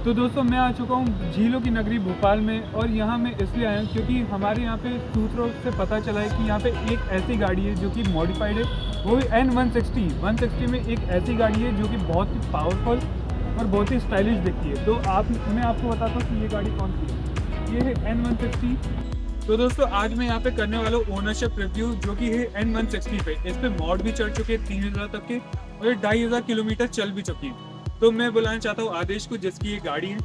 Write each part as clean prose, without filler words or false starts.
तो दोस्तों मैं आ चुका हूँ झीलों की नगरी भोपाल में, और यहाँ मैं इसलिए आया हूँ क्योंकि हमारे यहाँ पे सूत्रों से पता चला है कि यहाँ पे एक ऐसी गाड़ी है जो कि मॉडिफाइड है, वो भी N160 में एक ऐसी गाड़ी है जो कि बहुत ही पावरफुल और बहुत ही स्टाइलिश दिखती है। तो मैं आपको बताता हूँ कि ये गाड़ी कौन सी है। ये है N160। तो दोस्तों आज मैं यहाँ पे करने वाला हूँ ओनरशिप रिव्यू, जो कि है N160 पे। इस पे मॉड भी चढ़ चुके हैं 3000 तक के, और ये 2500 किलोमीटर चल भी चुकी है। तो मैं बुलाना चाहता हूँ आदेश को, जिसकी ये गाड़ी है।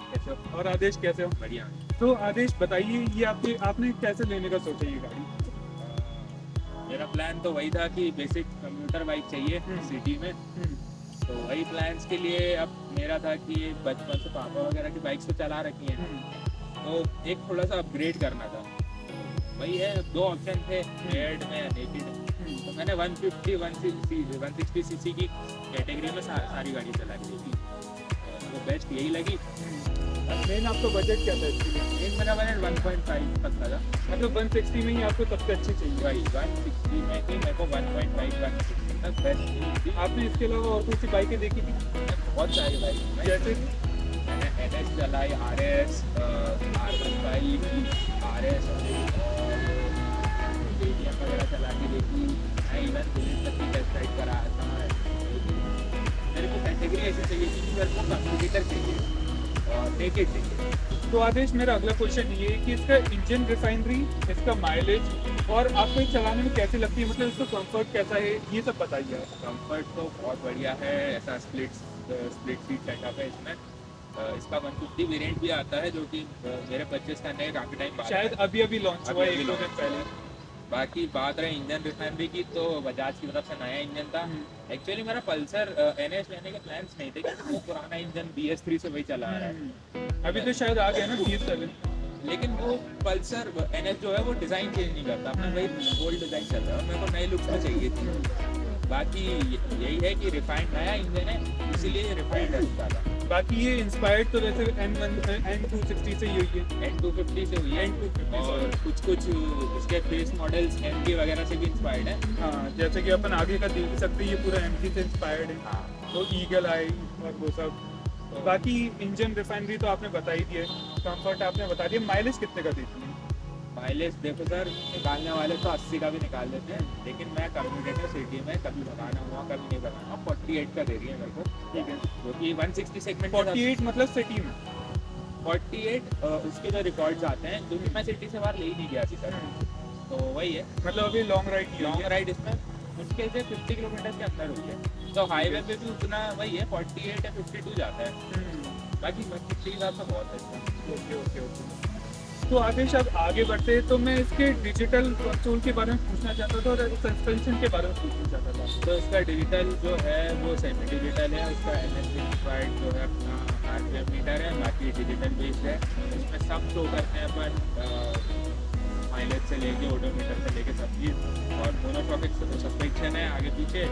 कैसे हो? और आदेश कैसे हो? बढ़िया। तो आदेश बताइए, ये आपने कैसे लेने का सोचा ये गाड़ी? मेरा प्लान तो वही था कि बेसिक कंप्यूटर बाइक चाहिए सिटी में, तो वही प्लान्स के लिए अब मेरा था कि बचपन से पापा वगैरह की बाइक्स तो चला रखी हैं, तो एक थोड़ा सा अपग्रेड करना था। वही है, दो ऑप्शन थे, रेड में या नेकेड। तो मैंने 160 सीसी की कैटेगरी में सारी गाड़ी चला ली थी, तो बेस्ट यही लगी। मेन आपका बजट क्या था इसके लिए? एक मेरा बजट 1.5 तक था, मतलब 160 में ही आपको सबसे अच्छी चाहिए? वही 160 में ही मेरे को 1.5 160 तक बेस्ट थी। आपने इसके अलावा और कौन सी बाइकें देखी थी? बहुत सारी बाइक, जैसे मैंने NS चलाई, RS, R15, RS और KTM वगैरह चला के देखी। मैं इवन बुलेट तक भी टेस्ट राइड करा था। मेरे को कैटेगरी ऐसी चाहिए कि मेरे को कंप्यूटर चाहिए और नेकेड चाहिए। तो आदेश मेरा अगला क्वेश्चन ये है कि इसका इंजन रिफाइनरी, इसका माइलेज और आपको ये चलाने में कैसी लगती है, मतलब इसका कंफर्ट कैसा है, ये सब बताइए आप। कंफर्ट तो बहुत बढ़िया है, ऐसा स्प्लिट सीट सेटअप है इसमें। इसका 150 वेरिएंट भी आता है, जो कि मेरे परचेस करने का काफ़ी टाइम बाद शायद अभी अभी लॉन्च हुआ है, 1-2 दिन पहले। बाकी बात रहे इंजन रिफाइनरी की, तो बजाज की तरफ से नया इंजन था। एक्चुअली मेरा पल्सर NS लेने के प्लान्स नहीं थे, क्योंकि वो पुराना इंजन BS3 से वही चला आ रहा है। अभी तो शायद आ गया ना BS7, लेकिन वो पल्सर NS जो है वो डिज़ाइन चेंज नहीं करता, अपना वही ओल्ड डिज़ाइन चल रहा है, और मेरे को नए लुक्स में चाहिए थी। बाकी यही है कि रिफाइंड नया इंजन है, इसीलिए ये रिफाइंड है ज़्यादा। बाकी ये इंस्पायर्ड तो वैसे N260 से ही हुई है, N250 से हुई है, N250 और कुछ इसके फेस मॉडल्स MG वगैरह से भी इंस्पायर्ड है। हाँ, जैसे कि अपन आगे का देख सकते हैं, ये पूरा MG से इंस्पायर्ड है। हाँ, तो ईगल आई और वो सब। बाकी इंजन रिफाइनरी तो आपने बता ही दिया, कंफर्ट आपने बता दिया। माइलेज कितने का देती है? माइलेज देखो सर, निकालने वाले तो 80 का भी निकाल देते हैं, लेकिन मैं कम्यूटेटर सिटी में कभी भगाना हुआ कभी नहीं भगाना, 48 का दे रही है मेरे को, ठीक है। जो कि 160 सेगमेंट 48 मतलब सिटी में? 48 उसके जो रिकॉर्ड्स आते हैं, क्योंकि मैं सिटी से बाहर ले ही नहीं गया थी सर, तो वही है। मतलब अभी लॉन्ग राइड इसमें मुश्किल से 50 किलोमीटर के अंदर हुई है, तो हाईवे पे भी उतना वही है, 48 या 52 जाता है। बाकी 160 का तो बहुत है। ओके। तो आदेश अब आगे बढ़ते हैं, तो मैं इसके डिजिटल कंसोल के बारे में पूछना चाहता था और सस्पेंशन के बारे में पूछना चाहता था। तो इसका डिजिटल जो है वो सेमी डिजिटल है, उसका NS इंस्पायर्ड जो है अपना RPM मीटर है, बाकी डिजिटल बेस्ड है। इसमें सब शो करते हैं अपन, माइलेज से लेके ओडोमीटर से लेके सब चीज़, और मोनोशॉक सस्पेंशन है आगे पीछे।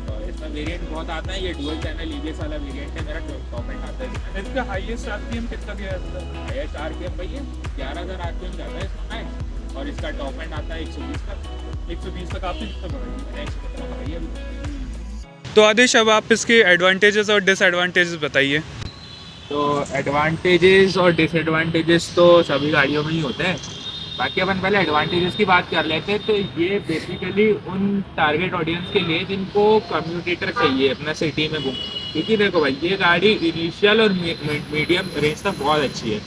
और इसका वेरिएंट बहुत आता है, ये डुअल चैनल EBS वाला वेरिएंट है, मेरा टॉप एंड आता है इसमें। इसका हाईएस्ट RPM कितना गया है? हाईएस्ट RPM भैया 11,000 RPM जाता है इसमें, और इसका टॉप एंड आता है 120 तक। 120 तक आपने कितना बढ़ाई? मैंने 115 लगाई है अभी। तो आदेश अब आप इसके एडवांटेजेस और डिसएडवांटेजेस बताइए। तो एडवांटेजेस और डिसएडवांटेजेस तो सभी गाड़ियों में ही होते हैं। बाकी अपन पहले एडवांटेजेस की बात कर लेते हैं। तो ये बेसिकली उन टारगेट ऑडियंस के लिए जिनको कम्यूटेटर चाहिए अपना सिटी में घूम, क्योंकि देखो भाई ये गाड़ी इनिशियल और मीडियम रेंज तक बहुत अच्छी है।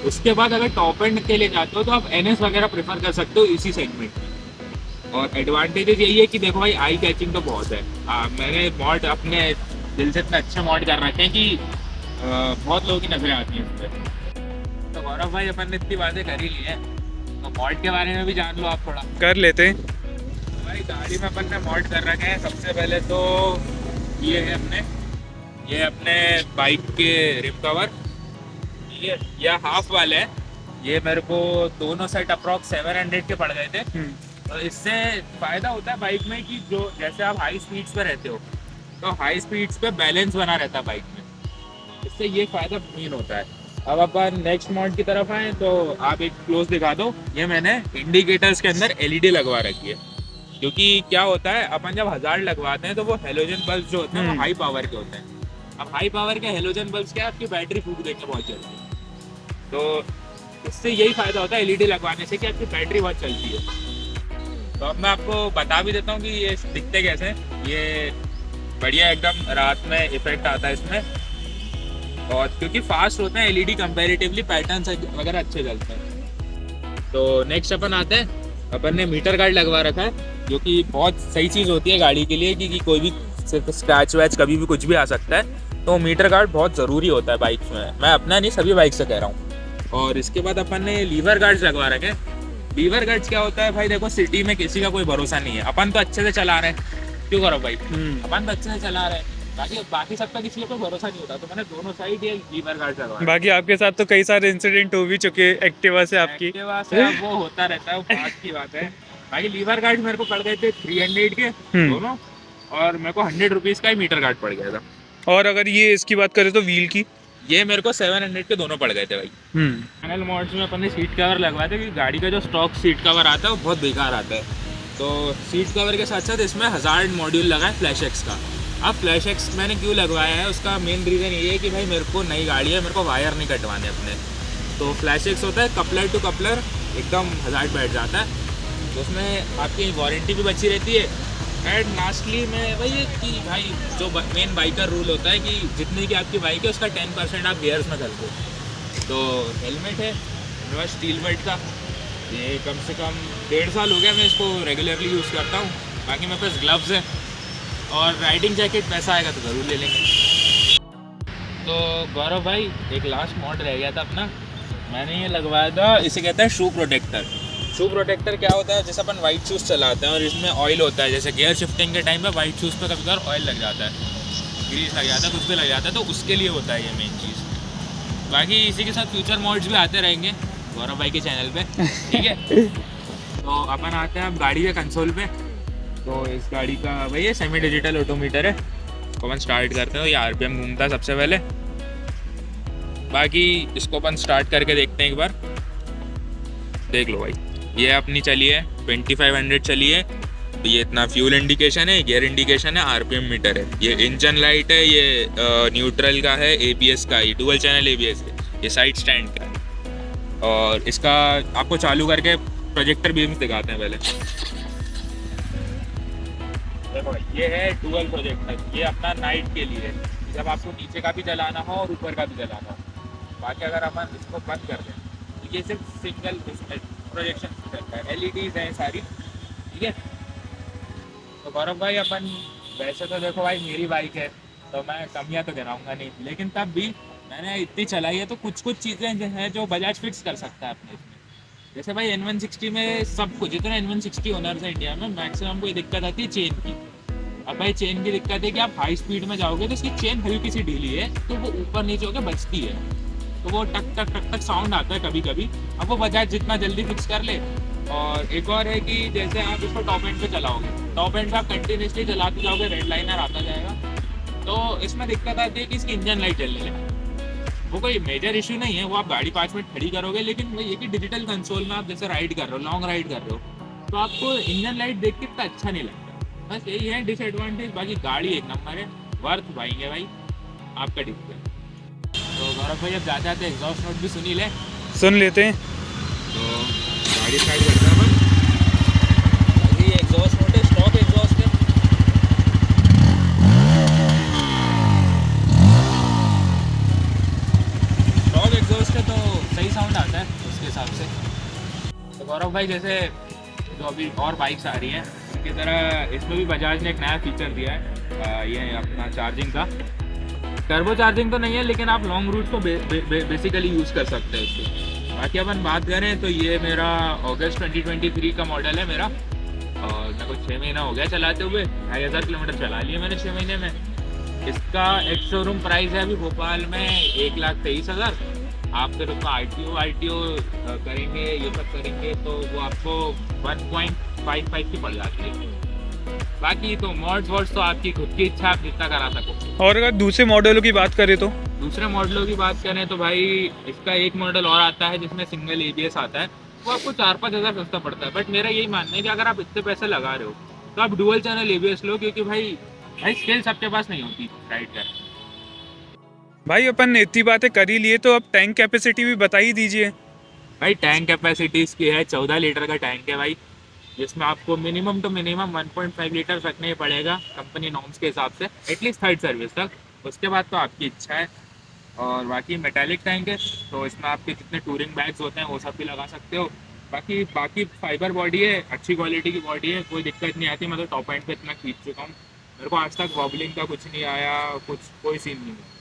उसके बाद अगर टॉप एंड के लिए जाते हो तो आप NS वगैरह प्रेफर कर सकते हो इसी सेगमेंट में। और एडवांटेजेस यही है कि देखो भाई आई कैचिंग तो बहुत है। मैंने मॉड अपने दिल से इतने अच्छे मॉड कर रखे हैं कि बहुत लोगों की नजरें आती हैं इस पर। तो गौरव भाई अपन ने इतनी बातें कर ही ली हैं, तो मॉड के बारे में भी जान लो आप थोड़ा। कर लेते हैं। तो भाई गाड़ी में अपन ने मॉड कर रखे हैं। सबसे पहले तो ये अपने बाइक के रिम कवर, ये हाफ वाले हैं। ये मेरे को दोनों सेट अप्रॉक्स 700 के पड़ गए थे। तो इससे फ़ायदा होता है बाइक में कि जो जैसे आप हाई स्पीड्स पे रहते हो, तो हाई स्पीड्स पे बैलेंस बना रहता है बाइक में, इससे ये फ़ायदा मेन होता है। अब अपन नेक्स्ट मॉड की तरफ आए तो आप एक क्लोज दिखा दो। ये मैंने इंडिकेटर्स के अंदर LED लगवा रखी है, क्योंकि क्या होता है अपन जब 1000 लगवाते हैं तो वो हेलोजन बल्ब जो होते हैं वो हाई पावर के होते हैं। अब हाई पावर के हेलोजन बल्ब क्या है, आपकी बैटरी फूक देंगे बहुत जल्दी, तो इससे यही फायदा होता है एलईडी लगवाने से कि आपकी बैटरी बहुत चलती है। तो अब मैं आपको बता भी देता हूँ कि ये दिखते कैसे हैं। ये बढ़िया एकदम रात में इफेक्ट आता है इसमें, और क्योंकि फास्ट होते हैं एलईडी कंपैरेटिवली, पैटर्न वगैरह अच्छे चलते हैं। तो नेक्स्ट अपन आते हैं, अपन ने मीटर गार्ड लगवा रखा है, जो कि बहुत सही चीज़ होती है गाड़ी के लिए, क्योंकि कोई भी स्क्रैच वैच कभी भी कुछ भी आ सकता है, तो मीटर गार्ड बहुत ज़रूरी होता है बाइक्स में। मैं अपना नहीं, सभी बाइक से कह रहा हूँ। और इसके बाद अपन ने लीवर गार्ड्स लगवा रखे। लीवर गार्ड्स क्या होता है भाई, देखो सिटी में किसी का कोई भरोसा नहीं है, अपन तो अच्छे से चला रहे हैं, क्यों करो भाई, अपन तो अच्छे से चला रहे हैं, बाकी सबका किसी का कोई भरोसा नहीं होता, तो मैंने दोनों साइड ये लीवर गार्ड लगवाया। बाकी आपके साथ तो कई सारे इंसिडेंट हो भी चुके एक्टिवा से आपकी। एक्टिवा से अब वो होता रहता है, वो बात की बात है। बाकी लीवर गार्ड मेरे को पड़ गए थे 300 के दोनों, और मेरे को 100 रुपीज़ का ही मीटर गार्ड पड़ गया था। और अगर ये इसकी बात करें तो व्हील की, ये मेरे को 700 के दोनों पड़ गए थे भाई। फाइनल मॉड्स में अपन ने सीट कवर लगवाया था, क्योंकि गाड़ी का जो स्टॉक सीट कवर आता है वो बहुत बेकार आता है, तो सीट कवर के साथ साथ इसमें हज़ार्ड मॉड्यूल लगा है फ्लैश एक्स का। अब फ्लैश एक्स मैंने क्यों लगवाया है, उसका मेन रीज़न ये है कि भाई मेरे को नई गाड़ी है, मेरे को वायर नहीं कटवाने अपने, तो फ्लैश एक्स होता है कपलर टू कपलर एकदम हज़ार्ड बैठ जाता है, तो उसमें आपकी वारंटी भी बची रहती है। एंड लास्टली में वही है कि भाई जो मेन बाइकर रूल होता है कि जितनी की आपकी बाइक है उसका 10% आप गियर्स में कर दो। तो हेलमेट है मेरा स्टील बेल्ट का, ये कम से कम 1.5 साल हो गया मैं इसको रेगुलरली यूज़ करता हूँ। बाकी मेरे पास ग्लव्स है, और राइडिंग जैकेट पैसा आएगा तो ज़रूर ले लेंगे। तो गौरव भाई एक लास्ट मॉड रह गया था अपना, मैंने ये लगवाया था, इसे कहते हैं शू प्रोटेक्टर। शू प्रोटेक्टर क्या होता है, जैसे अपन वाइट शूज़ चलाते हैं और इसमें ऑयल होता है, जैसे गियर शिफ्टिंग के टाइम पे वाइट शूज़ पे कभी कभार ऑयल लग जाता है, ग्रीस लग जाता है, कुछ भी लग जाता है, तो उसके लिए होता है ये मेन चीज़। बाकी इसी के साथ फ्यूचर मॉड्स भी आते रहेंगे गौरव भाई के चैनल पे, ठीक है। तो अपन आते हैं अब गाड़ी के कंसोल पे। तो इस गाड़ी का भाई ये सेमी डिजिटल ऑटोमीटर है, तो अपन स्टार्ट करते हैं। ये आरपीएम घूमता है सबसे पहले, बाकी इसको अपन स्टार्ट करके देखते हैं एक बार, देख लो भाई। ये अपनी चली है 2500 चली है, तो ये इतना फ्यूल इंडिकेशन है, गियर इंडिकेशन है, आरपीएम मीटर है, ये इंजन लाइट है, ये न्यूट्रल का है, एबीएस का, ये डुअल चैनल एबीएस है, ये साइड स्टैंड का है। और इसका आपको चालू करके प्रोजेक्टर बीम्स दिखाते हैं पहले। देखो ये है डुअल प्रोजेक्टर, ये अपना नाइट के लिए है, जब आपको नीचे का भी जलाना हो और ऊपर का भी जलाना हो। बाकी अगर अपन इसको बंद कर दें तो ये सिर्फ सिंगल प्रोजेक्शन करता है, एलईडीज हैं सारी, ठीक है। तो गौरव भाई अपन वैसे तो देखो भाई मेरी बाइक है तो मैं कमियां तो गिनाऊंगा नहीं, लेकिन तब भी मैंने इतनी चलाई है तो कुछ चीज़ें हैं जो बजाज फिक्स कर सकता है अपने इसमें। जैसे भाई N160 में सब कुछ, जितने N160 ओनर्स हैं इंडिया में, मैक्सिमम कोई दिक्कत आती है चेन की। अब भाई चेन की दिक्कत है कि आप हाई स्पीड में जाओगे तो इसकी चेन हल्की सी ढीली है, तो वो ऊपर नीचे होकर बचती है, तो वो टक टक टक टक साउंड आता है कभी कभी। अब वो बजाज जितना जल्दी फिक्स कर ले। और एक और है कि जैसे आप इसको टॉप एंड पे चलाओगे, टॉप एंड पे आप कंटिन्यूसली चलाते जाओगे, रेड लाइनर आता जाएगा, तो इसमें दिक्कत आती है कि इसकी इंजन लाइट जलने लगे। वो कोई मेजर इशू नहीं है, वो आप गाड़ी 5 मिनट खड़ी करोगे, लेकिन वो ये कि डिजिटल कंसोल में आप जैसे राइड कर रहे हो, लॉन्ग राइड कर रहे हो, तो आपको इंजन लाइट देख के इतना अच्छा नहीं लगता। बस यही है डिसएडवांटेज, बाकी गाड़ी एक नंबर है, वर्थ भाई है भाई आपका डिस्प्ले। तो गौरव भाई अब जाते जाते एग्जॉस्ट नोट भी सुनी ले, सुन लेते हैं। तो गाड़ी स्टार्ट करते हैं अपन। ये एग्जॉस्ट नोट है, स्टॉक एग्जॉस्ट है। स्टॉक एग्जॉस्ट है तो सही साउंड आता है उसके हिसाब से। तो गौरव भाई जैसे जो अभी और बाइक्स आ रही हैं उनकी तरह इसमें भी बजाज ने एक नया फीचर दिया है, ये अपना चार्जिंग का। टर्बो चार्जिंग तो नहीं है, लेकिन आप लॉन्ग रूट को बेसिकली यूज़ कर सकते हैं उसको। बाकी अपन बात करें तो ये मेरा अगस्त 2023 का मॉडल है मेरा, और मेरे को 6 महीना हो गया चलाते हुए, 2500 किलोमीटर चला लिए मैंने 6 महीने में। इसका एक शोरूम प्राइस है अभी भोपाल में 1,23,000। आप फिर उसका आईटीओ करेंगे, ये सब करेंगे, तो वो आपको 1.55 की पड़ जाती है। बाकी तो मॉड्स तो आपकी खुद की इच्छा, आप जितना करा सको। और अगर दूसरे मॉडलों की बात करें तो दूसरे मॉडलों की बात करें तो भाई इसका एक मॉडल और आता है जिसमें सिंगल एबीएस आता है, वो आपको 4-5 हज़ार सस्ता पड़ता है। बट मेरा यही मानना है कि अगर आप इतने पैसे लगा रहे हो तो आप डुअल चैनल एबीएस लो, क्योंकि भाई स्किल सबके पास नहीं होती राइड करने। भाई अपन ने इतनी बातें कर ही लिए, तो अब टैंक कैपेसिटी भी बता ही दीजिए। भाई टैंक कैपेसिटी इसकी है 14 लीटर का टैंक है भाई, जिसमें आपको मिनिमम टू मिनिमम 1.5 लीटर रखना ही पड़ेगा कंपनी नॉर्म्स के हिसाब से, एटलीस्ट थर्ड सर्विस तक। उसके बाद तो आपकी इच्छा है। और बाकी मेटालिक टैंक है, तो इसमें आपके जितने टूरिंग बैग्स होते हैं वो सब भी लगा सकते हो। बाकी बाकी फाइबर बॉडी है, अच्छी क्वालिटी की बॉडी है, कोई दिक्कत नहीं आती। मैं तो टॉप एंड पे इतना खींच चुका हूँ, मेरे को आज तक वॉबलिंग का कुछ नहीं आया, कुछ कोई सीन नहीं है।